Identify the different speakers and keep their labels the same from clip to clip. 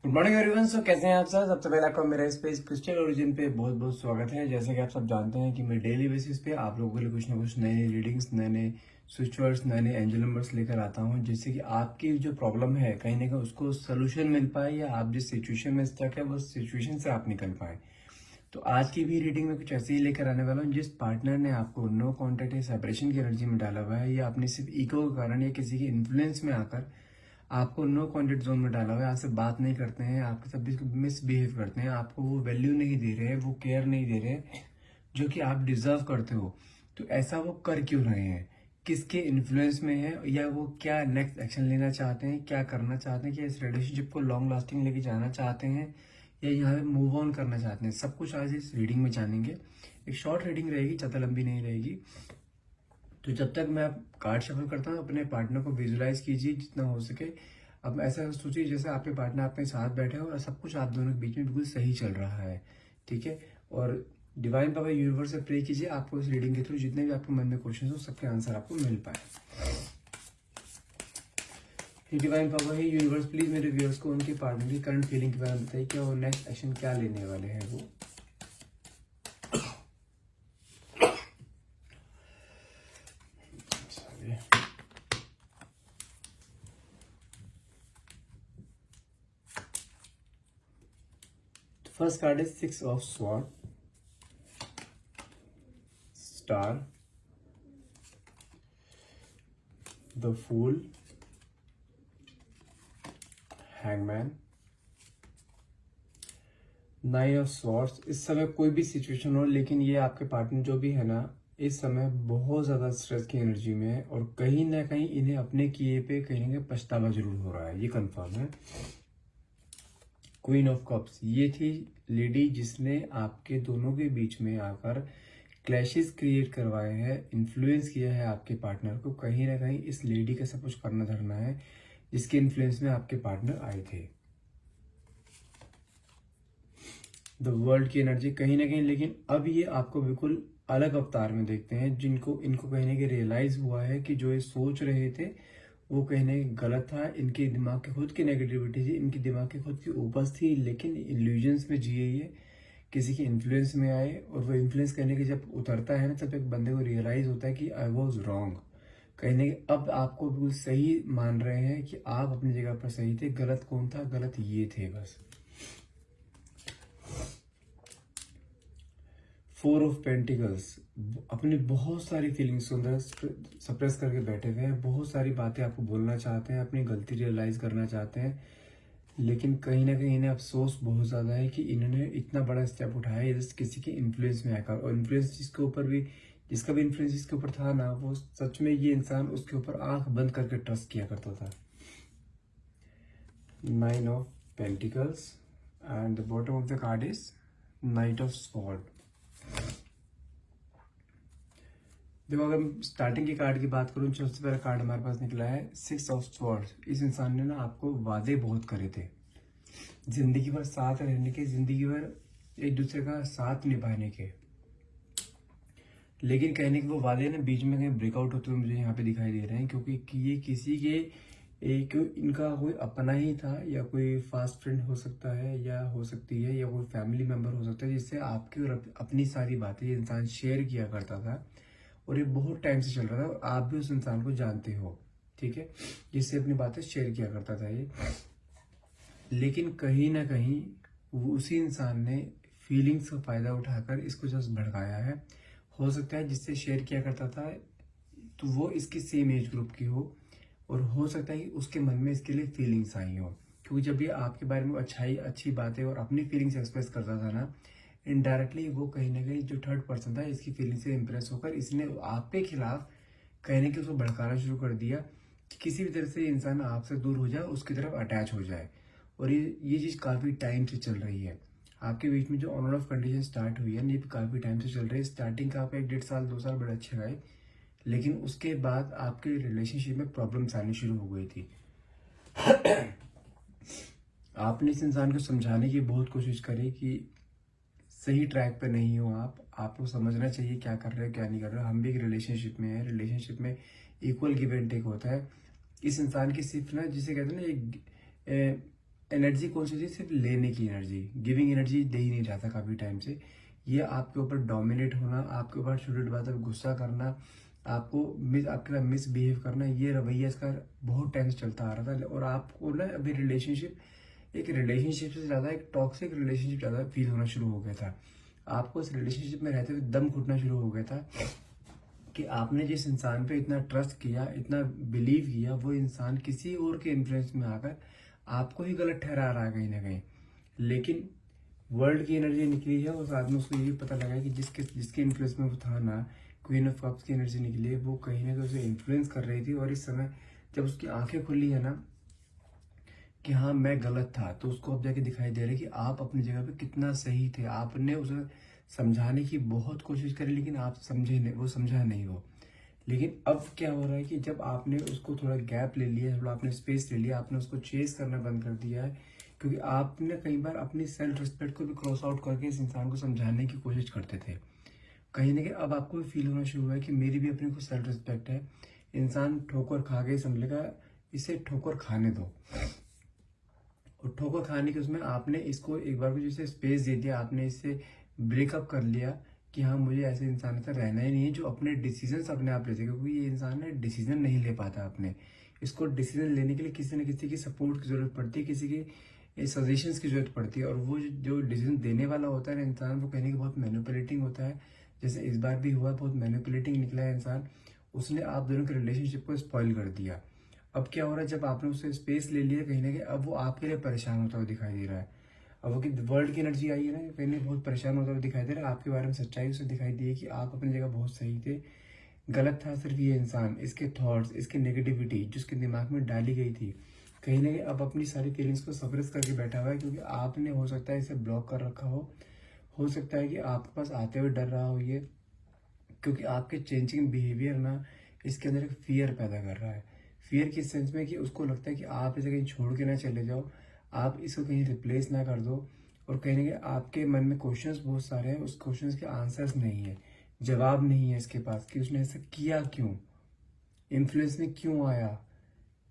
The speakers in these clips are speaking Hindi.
Speaker 1: Good morning everyone. सो कैसे हैं आप सब? सबसे पहले आपका मेरा स्पेस क्रिस्टल ओरिजिन पे बहुत बहुत स्वागत है। जैसे कि आप सब जानते हैं कि मैं डेली बेसिस पे आप लोगों के लिए कुछ ना कुछ नई नई रीडिंग्स, नए नए स्विच वर्ड्स, नए नए एंजल नंबर्स लेकर आता हूं, जिससे कि आपकी जो प्रॉब्लम है कहीं ना कहीं उसको सोल्यूशन मिल पाए, या आप जिस सिचुएशन में स्टक है वो सिचुएशन से आप निकल पाए। तो आज की भी रीडिंग में कुछ ऐसे ही लेकर आने वाला हूँ। जिस पार्टनर ने आपको नो कॉन्टेक्ट या सेपरेशन की एनर्जी में डाला हुआ है, या अपने सिर्फ ईगो के कारण या किसी के इन्फ्लुएंस में आकर आपको नो कॉन्टेक्ट जोन में डाला हुआ है, आपसे बात नहीं करते हैं, आपके साथ मिसबिहेव करते हैं, आपको वो वैल्यू नहीं दे रहे हैं, वो केयर नहीं दे रहे हैं जो कि आप डिजर्व करते हो, तो ऐसा वो कर क्यों रहे हैं? किसके इन्फ्लुएंस में है, या वो क्या नेक्स्ट एक्शन लेना चाहते हैं, क्या करना चाहते हैं, क्या इस रिलेशनशिप को लॉन्ग लास्टिंग लेके जाना चाहते हैं, या यहाँ पे मूव ऑन करना चाहते हैं? सब कुछ आज इस रीडिंग में जानेंगे। एक शॉर्ट रीडिंग रहेगी, ज़्यादा लंबी नहीं रहेगी। तो जब तक मैं कार्ड शफल करता हूँ, अपने पार्टनर को विजुलाइज कीजिए जितना हो सके। अब ऐसा सोचिए जैसे आपके पार्टनर आपके साथ बैठे हो और सब कुछ आप दोनों के बीच में बिल्कुल सही चल रहा है, ठीक है? और डिवाइन पावर यूनिवर्स से प्रे कीजिए, आपको इस रीडिंग के थ्रू जितने भी आपके मन में क्वेश्चन हो सबके आंसर आपको मिल पाए। डिवाइन पावर है यूनिवर्स, प्लीज मेरे व्यूअर्स को उनके पार्टनर की करंट फीलिंग के बारे में बताइए, क्या वो नेक्स्ट एक्शन क्या लेने वाले हैं वो। First card is 6 of sword, star, the fool, hangman, nine of swords. इस समय कोई भी सिचुएशन हो, लेकिन ये आपके पार्टनर जो भी है ना, इस समय बहुत ज्यादा स्ट्रेस की एनर्जी में है, और कहीं ना कहीं इन्हें अपने किए पे कहीं ना कहीं पछतावा जरूर हो रहा है, ये कंफर्म है। क्वीन ऑफ कप्स, ये थी लेडी जिसने आपके दोनों के बीच में आकर क्लैशेस क्रिएट करवाए हैं, इन्फ्लुएंस किया है आपके पार्टनर को। कहीं ना कहीं इस लेडी का सब कुछ करना धरना है जिसके इन्फ्लुएंस में आपके पार्टनर आए थे। द वर्ल्ड की एनर्जी कहीं ना कहीं, लेकिन अब ये आपको बिल्कुल अलग अवतार में देखते हैं, जिनको इनको कहीं ना कहीं रियलाइज हुआ है कि जो ये सोच रहे थे वो कहीं ना कहीं गलत था। इनके दिमाग की खुद की नेगेटिविटी थी, इनके दिमाग की खुद की उपज थी, लेकिन इल्यूजन्स में जिए, ये किसी के इन्फ्लुएंस में आए, और वो इन्फ्लुएंस करने के जब उतरता है ना, तब एक बंदे को रियलाइज होता है कि आई वॉज रॉन्ग। कहीं ना कहीं अब आपको बिल्कुल सही मान रहे हैं कि आप अपनी जगह पर सही थे, गलत कौन था? गलत ये थे बस। फोर ऑफ पेंटिकल्स, अपनी बहुत सारी फीलिंग्स को अंदर सप्रेस करके बैठे हुए हैं, बहुत सारी बातें आपको बोलना चाहते हैं, अपनी गलती रियलाइज करना चाहते हैं, लेकिन कहीं ना कहीं इन्हें अफसोस बहुत ज़्यादा है कि इन्होंने इतना बड़ा स्टेप उठाया है जस्ट किसी के इन्फ्लुएंस में आकर। और इन्फ्लुएंस जिसके ऊपर भी, जिसका भी इन्फ्लुएंस जिसके ऊपर था ना, वो सच में ये इंसान उसके ऊपर आंख बंद करके ट्रस्ट किया करता था। Nine of pentacles and the bottom of the card is night of sword. देखो, अगर स्टार्टिंग के कार्ड की बात करूं, सबसे पहला कार्ड हमारे पास निकला है 6 ऑफ स्वॉर्ड्स। इस इंसान ने ना आपको वादे बहुत करे थे, जिंदगी भर साथ रहने के, जिंदगी भर एक दूसरे का साथ निभाने के, लेकिन कहने के वो वादे ना बीच में कहीं ब्रेकआउट होते हुए मुझे यहाँ पे दिखाई दे रहे हैं, क्योंकि ये किसी के एक इनका कोई अपना ही था, या कोई फास्ट फ्रेंड हो सकता है, या हो सकती है, या कोई फैमिली मेंबर हो सकता है, जिससे आपकी और अपनी सारी बातें ये इंसान शेयर किया करता था, और ये बहुत टाइम से चल रहा था, और आप भी उस इंसान को जानते हो, ठीक है, जिससे अपनी बातें शेयर किया करता था ये। लेकिन कहीं ना कहीं वो उसी इंसान ने फीलिंग्स का फायदा उठाकर इसको जस्ट भड़काया है। हो सकता है जिससे शेयर किया करता था तो वो इसकी सेम एज ग्रुप की हो, और हो सकता है कि उसके मन में इसके लिए फीलिंग्स आई हो, क्योंकि जब ये आपके बारे में अच्छी बातें और अपनी फीलिंग्स एक्सप्रेस करता था ना, इनडायरेक्टली वो कहीं ना कहीं जो थर्ड पर्सन था इसकी फीलिंग से इंप्रेस होकर इसने आपके खिलाफ कहने के उसको भड़काना शुरू कर दिया कि किसी भी तरह से इंसान आपसे दूर हो जाए, उसकी तरफ अटैच हो जाए। और ये चीज़ काफ़ी टाइम से चल रही है आपके बीच में। जो on end of condition start हुई है, ये काफ़ी टाइम से चल रही है। स्टार्टिंग का आप 1-1.5 साल 2 साल बड़े अच्छे रहे, लेकिन उसके बाद आपके रिलेशनशिप में प्रॉब्लम्स आनी शुरू हो गई थी। आपने इस इंसान को समझाने की बहुत कोशिश करी कि सही ट्रैक पे नहीं हो आप, आपको समझना चाहिए क्या कर रहे हो क्या नहीं कर रहे हो। हम भी एक रिलेशनशिप में है, रिलेशनशिप में इक्वल गिव एंड टेक होता है। इस इंसान की सिर्फ ना, जिसे कहते हैं ना, एक एनर्जी कौन सी थी, सिर्फ लेने की एनर्जी, गिविंग एनर्जी दे ही नहीं रहा था काफ़ी टाइम से। ये आपके ऊपर डोमिनेट होना, आपके ऊपर छोटी छोटी बातों पर गुस्सा करना, आपके साथ मिसबिहेव करना, ये रवैया इसका बहुत टाइम से चलता आ रहा था। और आपको ना अभी एक रिलेशनशिप से ज़्यादा एक टॉक्सिक रिलेशनशिप ज़्यादा फील होना शुरू हो गया था। आपको इस रिलेशनशिप में रहते हुए दम घुटना शुरू हो गया था कि आपने जिस इंसान पे इतना ट्रस्ट किया, इतना बिलीव किया, वो इंसान किसी और के इन्फ्लुएंस में आकर आपको ही गलत ठहरा रहा है कहीं ना कहीं। लेकिन वर्ल्ड की एनर्जी निकली है और साथ में उसको ये पता लगा कि जिसके इन्फ्लुएंस में वो था ना, क्वीन ऑफ कप्स की एनर्जी निकली है, वो कहीं ना कहीं उसे इन्फ्लुएंस कर रही थी। और इस समय जब उसकी आंखें खुली है ना कि हाँ मैं गलत था, तो उसको अब जाके दिखाई दे रहा है कि आप अपनी जगह पे कितना सही थे। आपने उसे समझाने की बहुत कोशिश करी, लेकिन आप समझे नहीं, वो समझा नहीं वो। लेकिन अब क्या हो रहा है कि जब आपने उसको थोड़ा गैप ले लिया, थोड़ा आपने स्पेस ले लिया, आपने उसको चेस करना बंद कर दिया है, क्योंकि आपने कई बार अपनी सेल्फ रिस्पेक्ट को भी क्रॉस आउट करके इस इंसान को समझाने की कोशिश करते थे। कहीं ना कहीं अब आपको भी फील होना शुरू हुआ है कि मेरी भी अपनी कुछ सेल्फ रिस्पेक्ट है। इंसान ठोकर खा के समझेगा, इसे ठोकर खाने दो। और ठोकर खाने के उसमें आपने इसको एक बार को जैसे स्पेस दे दिया, आपने इससे ब्रेकअप कर लिया कि हाँ मुझे ऐसे इंसान के साथ रहना ही नहीं है जो अपने डिसीजंस अपने आप लेते, क्योंकि ये इंसान है डिसीजन नहीं ले पाता अपने। इसको डिसीजन लेने के लिए किसी न किसी की सपोर्ट की जरूरत पड़ती है, किसी की सजेशंस की जरूरत पड़ती है। और वो जो डिसीजन देने वाला होता है ना इंसान, वो कहने कि बहुत मैनिपुलेटिंग होता है। जैसे इस बार भी हुआ, बहुत मैनिपुलेटिंग निकला है इंसान। उसने आप दोनों के रिलेशनशिप को स्पॉइल कर दिया। अब क्या हो रहा है, जब आपने उससे स्पेस ले लिया कहीं ना कहीं, अब वो आपके लिए परेशान होता हुआ दिखाई दे रहा है। अब वो कि वर्ल्ड की एनर्जी आई है ना, कहीं ना कहीं बहुत परेशान होता हुआ दिखाई दे रहा है। आपके बारे में सच्चाई उसे दिखाई दी है कि आप अपनी जगह बहुत सही थे, गलत था सिर्फ ये इंसान, इसके थॉट्स, इसकी नेगेटिविटी जो उसके दिमाग में डाली गई थी। कहीं ना कहीं अब अपनी सारी फीलिंग्स को सप्रेस करके बैठा हुआ है, क्योंकि आपने हो सकता है इसे ब्लॉक कर रखा हो सकता है कि आपके पास आते हुए डर रहा हो ये, क्योंकि आपके चेंजिंग बिहेवियर ना इसके अंदर एक फियर पैदा कर रहा है। फियर की सेंस में कि उसको लगता है कि आप इसे कहीं छोड़ के ना चले जाओ, आप इसको कहीं रिप्लेस ना कर दो। और कहीं ना कहीं आपके मन में क्वेश्चंस बहुत सारे हैं, उस क्वेश्चंस के आंसर्स नहीं है, जवाब नहीं है इसके पास कि उसने ऐसा किया क्यों, इन्फ्लुएंस में क्यों आया,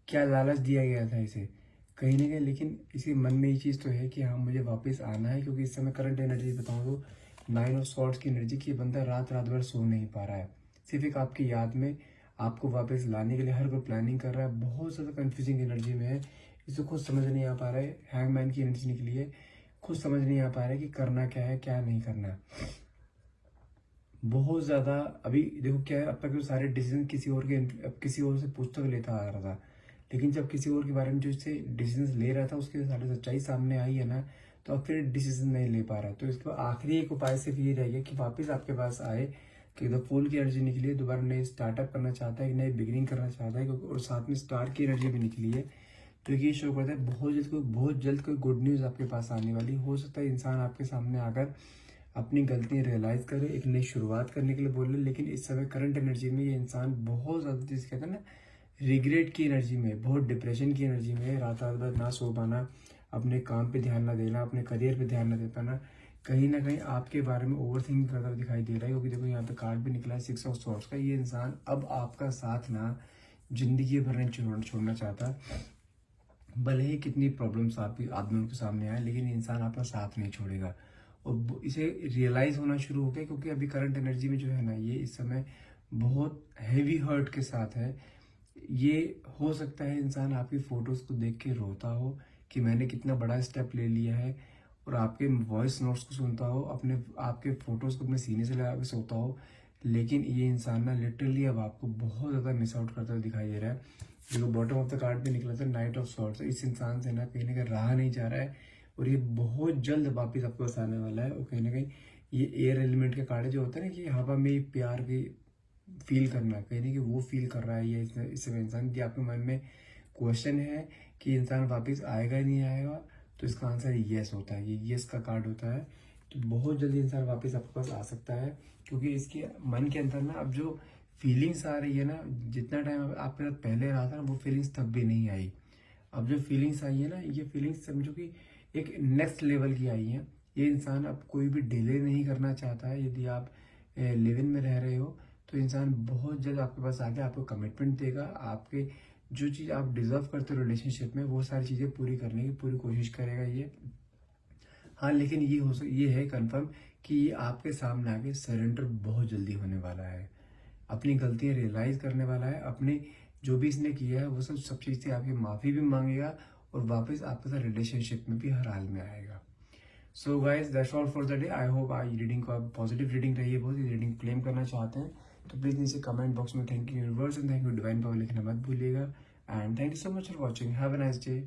Speaker 1: क्या लालच दिया गया था इसे कहीं ना कहीं। लेकिन इसी मन में ये चीज़ तो है कि हाँ मुझे वापस आना है, क्योंकि इस समय करंट एनर्जी बताऊँ तो 9 ऑफ सॉर्ड्स की एनर्जी की बंदा रात रात भर सो नहीं पा रहा है, सिर्फ एक आपकी याद में आपको वापस लाने के लिए हर कोई प्लानिंग कर रहा है। बहुत ज़्यादा कंफ्यूजिंग एनर्जी में है, इसे खुद समझ नहीं आ पा रहा है। हैंगमैन की एनर्जी निकली है, खुद समझ नहीं आ पा रहा है कि करना क्या है क्या नहीं करना। बहुत ज़्यादा अभी देखो क्या है, अब तक जो सारे डिसीजन किसी और से पुस्तक लेता आ रहा था, लेकिन जब किसी और के बारे में जो इससे डिसीजन ले रहा था उसके सारी सच्चाई सामने आई है ना, तो अब फिर डिसीजन नहीं ले पा रहा। तो इसका आखिरी एक उपाय सिर्फ ये रह गया कि वापस आपके पास आए, कि द फूल की एनर्जी निकली है, दोबारा नए स्टार्टअप करना चाहता है, नई बिगिनिंग करना चाहता है, और साथ में स्टार की एनर्जी भी निकली है। तो ये शो करता है बहुत जल्द कोई गुड न्यूज़ आपके पास आने वाली हो सकता है। इंसान आपके सामने आकर अपनी गलतियां रियलाइज करे, एक नई शुरुआत करने के लिए बोले। लेकिन इस समय करंट एनर्जी में ये इंसान बहुत ज़्यादा, जिसे कहते हैं ना, रिग्रेट की एनर्जी में, बहुत डिप्रेशन की एनर्जी में, रात रात भर ना सो पाना, अपने काम पे ध्यान ना देना, अपने करियर पे ध्यान ना दे पाना, कहीं ना कहीं आपके बारे में ओवर थिंकिंग करता हुआ दिखाई दे रहा है। क्योंकि देखो यहाँ पे कार्ड भी निकला है 6 ऑफ सॉर्ड्स का। ये इंसान अब आपका साथ ना जिंदगी भर नहीं छोड़ना चाहता, भले ही कितनी प्रॉब्लम्स आप दोनों के सामने आए, लेकिन ये इंसान आपका साथ नहीं छोड़ेगा। और इसे रियलाइज होना शुरू हो गया, क्योंकि अभी करंट एनर्जी में जो है ना, ये इस समय बहुत हैवी हर्ट के साथ है। ये हो सकता है इंसान आपकी फोटोज को देख के रोता हो कि मैंने कितना बड़ा स्टेप ले लिया है, और आपके वॉइस नोट्स को सुनता हो, अपने आपके फोटोज को अपने सीने से लगा के सोता हो। लेकिन ये इंसान ना लिटरली अब आपको बहुत ज़्यादा मिस आउट करता हुआ दिखाई दे रहा है। जो बॉटम ऑफ द कार्ड पे निकला था 9 ऑफ सॉर्ड्स, इस इंसान से ना कहीं ना कहीं रहा नहीं जा रहा है, और ये बहुत जल्द वापस आपके पास आने वाला है। और कहीं ना कहीं ये एयर एलिमेंट का कार्ड जो होता है ना, कि हवा में प्यार की फील करना, कहीं ना कहीं वो फील कर रहा है ये इस समय इंसान। कि आपके मन में क्वेश्चन है कि इंसान वापस आएगा ही नहीं आएगा, तो इसका आंसर येस होता है, ये येस का कार्ड होता है। तो बहुत जल्दी इंसान वापस आपके पास आ सकता है, क्योंकि इसके मन के अंदर ना अब जो फीलिंग्स आ रही है ना, जितना टाइम आपके साथ पहले रहा था ना, वो फीलिंग्स तब भी नहीं आई। अब जो फीलिंग्स आई है ना, ये फीलिंग्स समझो कि एक नेक्स्ट लेवल की आई हैं। ये इंसान अब कोई भी डिले नहीं करना चाहता है। यदि आप लिव इन में रह रहे हो, तो इंसान बहुत जल्द आपके पास आके आपको कमिटमेंट देगा, आपके जो चीज़ आप डिजर्व करते हो रिलेशनशिप में, वो सारी चीज़ें पूरी करने की पूरी कोशिश करेगा ये। हाँ, लेकिन ये है कंफर्म कि ये आपके सामने आके सरेंडर बहुत जल्दी होने वाला है, अपनी गलतियाँ रियलाइज़ करने वाला है, अपने जो भी इसने किया है वो सब चीज़ से आपकी माफ़ी भी माँगेगा और वापस आपके साथ रिलेशनशिप में भी हर हाल में आएगा। So guys that's all for the day. I hope I reading को आप पॉजिटिव रीडिंग रही है, बहुत ही रीडिंग क्लेम करना चाहते हैं तो प्लीज़ नीचे कमेंट बॉक्स में thank you universe and thank you divine power लिखना मत भूलिएगा। And thank you so much for watching. Have a nice day.